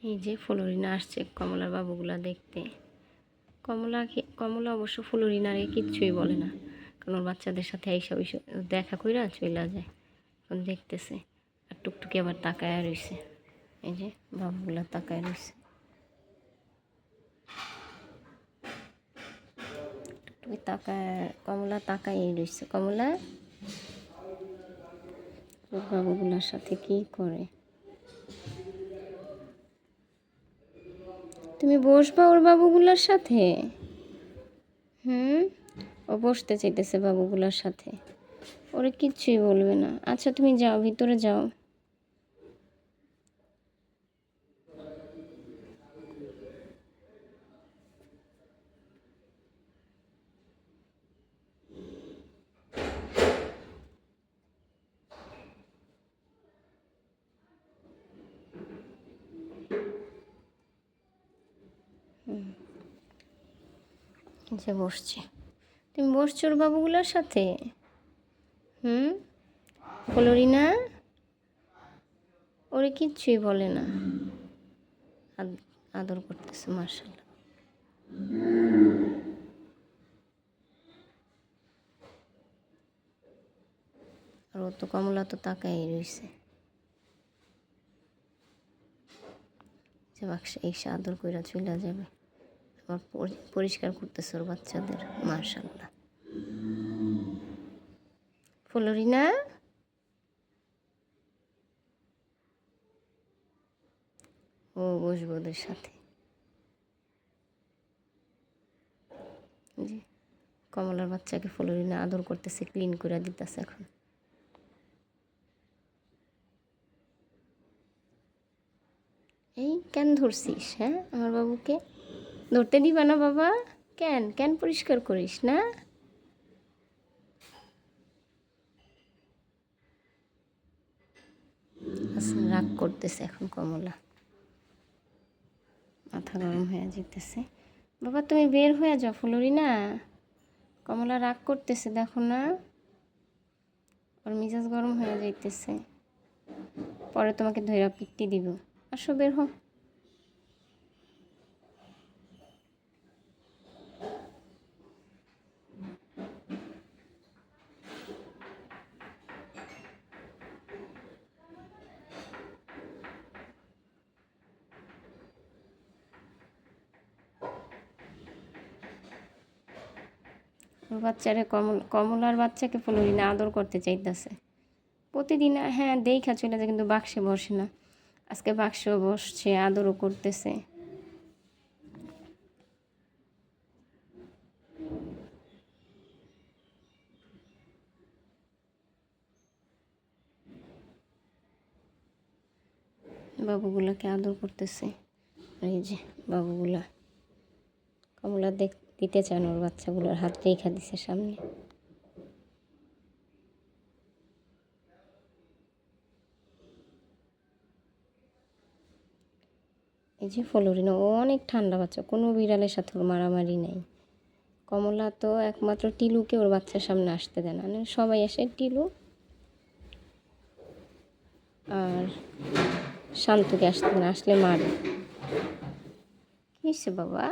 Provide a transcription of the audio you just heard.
এই যে ফ্লোরিনা আসছে কমলার বাবুগুলা দেখতে। কমলা অবশ্য ফ্লোরিনারে কিচ্ছুই বলে না, কারণ ওর বাচ্চাদের সাথে এইসব দেখা কইরা চইলা যায়। এখন দেখতেছে আর টুকটুকি আবার তাকায় রইছে। এই যে বাবুগুলা তাকায় রইছে, টুকটুকি তাকায়, কমলা তাকায় রইছে। কমলা ওর বাবুগুলার সাথে কি করে? তুমি বসবা ওর বাবুগুলার সাথে? ও বসতে চাইতেছে বাবুগুলার সাথে, ওরে কিচ্ছুই বলবে না। আচ্ছা তুমি যাও, ভিতরে যাও। যে বসছে, তুমি বসছো ওর বাবুগুলার সাথে? ফ্লোরিনা ওরে কিচ্ছুই বলে না, আদর করতেছে মার্শাল্লাহ। আর ও তো কমলা তো তাকাই রয়েছে যে বাক্সে এসে আদর কইরা চলে যাবে। আবার পরিষ্কার করতেছে ওর বাচ্চাদের, মার্শাল্লাহ। ফ্লোরিনা ও বসবো ওদের সাথে। জি, কমলার বাচ্চাকে ফ্লোরিনা আদর করতেছে, ক্লিন করে দিতেছে। এখন এই কেন ধরছিস? হ্যাঁ, আমার বাবুকে ধরতে দিবা না বাবা? কেন কেন পরিষ্কার করিস না? রাগ করতেছে এখন কমলা, মাথা গরম হয়ে যেতেছে। বাবা তুমি বের হয়ে যাও ফ্লোরিনা, কমলা রাগ করতেছে দেখো না, ওর মেজাজ গরম হয়ে যাইতেছে, পরে তোমাকে ধইরা পিট্টি দিব। আসো বের হো। ওর বাচ্চারে কমলার বাচ্চাকে ফ্লোরিনা আদর করতে চাইতেছে প্রতিদিন। হ্যাঁ দেখা চলে যায়, কিন্তু বাক্সে বসে না। আজকে বাক্সেও বসছে, আদরও করতেছে। বাবুগুলাকে আদর করতেছে। এই যে বাবুগুলা, কমলা দিতে চান ওর বাচ্চাগুলোর হাত রেখা দিছে সামনে। এই যে ফ্লোরিনা ও অনেক ঠান্ডা বাচ্চা, কোনো বিড়ালের সাথে ওর মারামারি নেই। কমলা তো একমাত্র টিলুকে ওর বাচ্চার সামনে আসতে দেয় না, সবাই আসে টিলু আর শান্তুকে আসতে দেয় না, আসলে মারে। কি হয়েছে বাবা?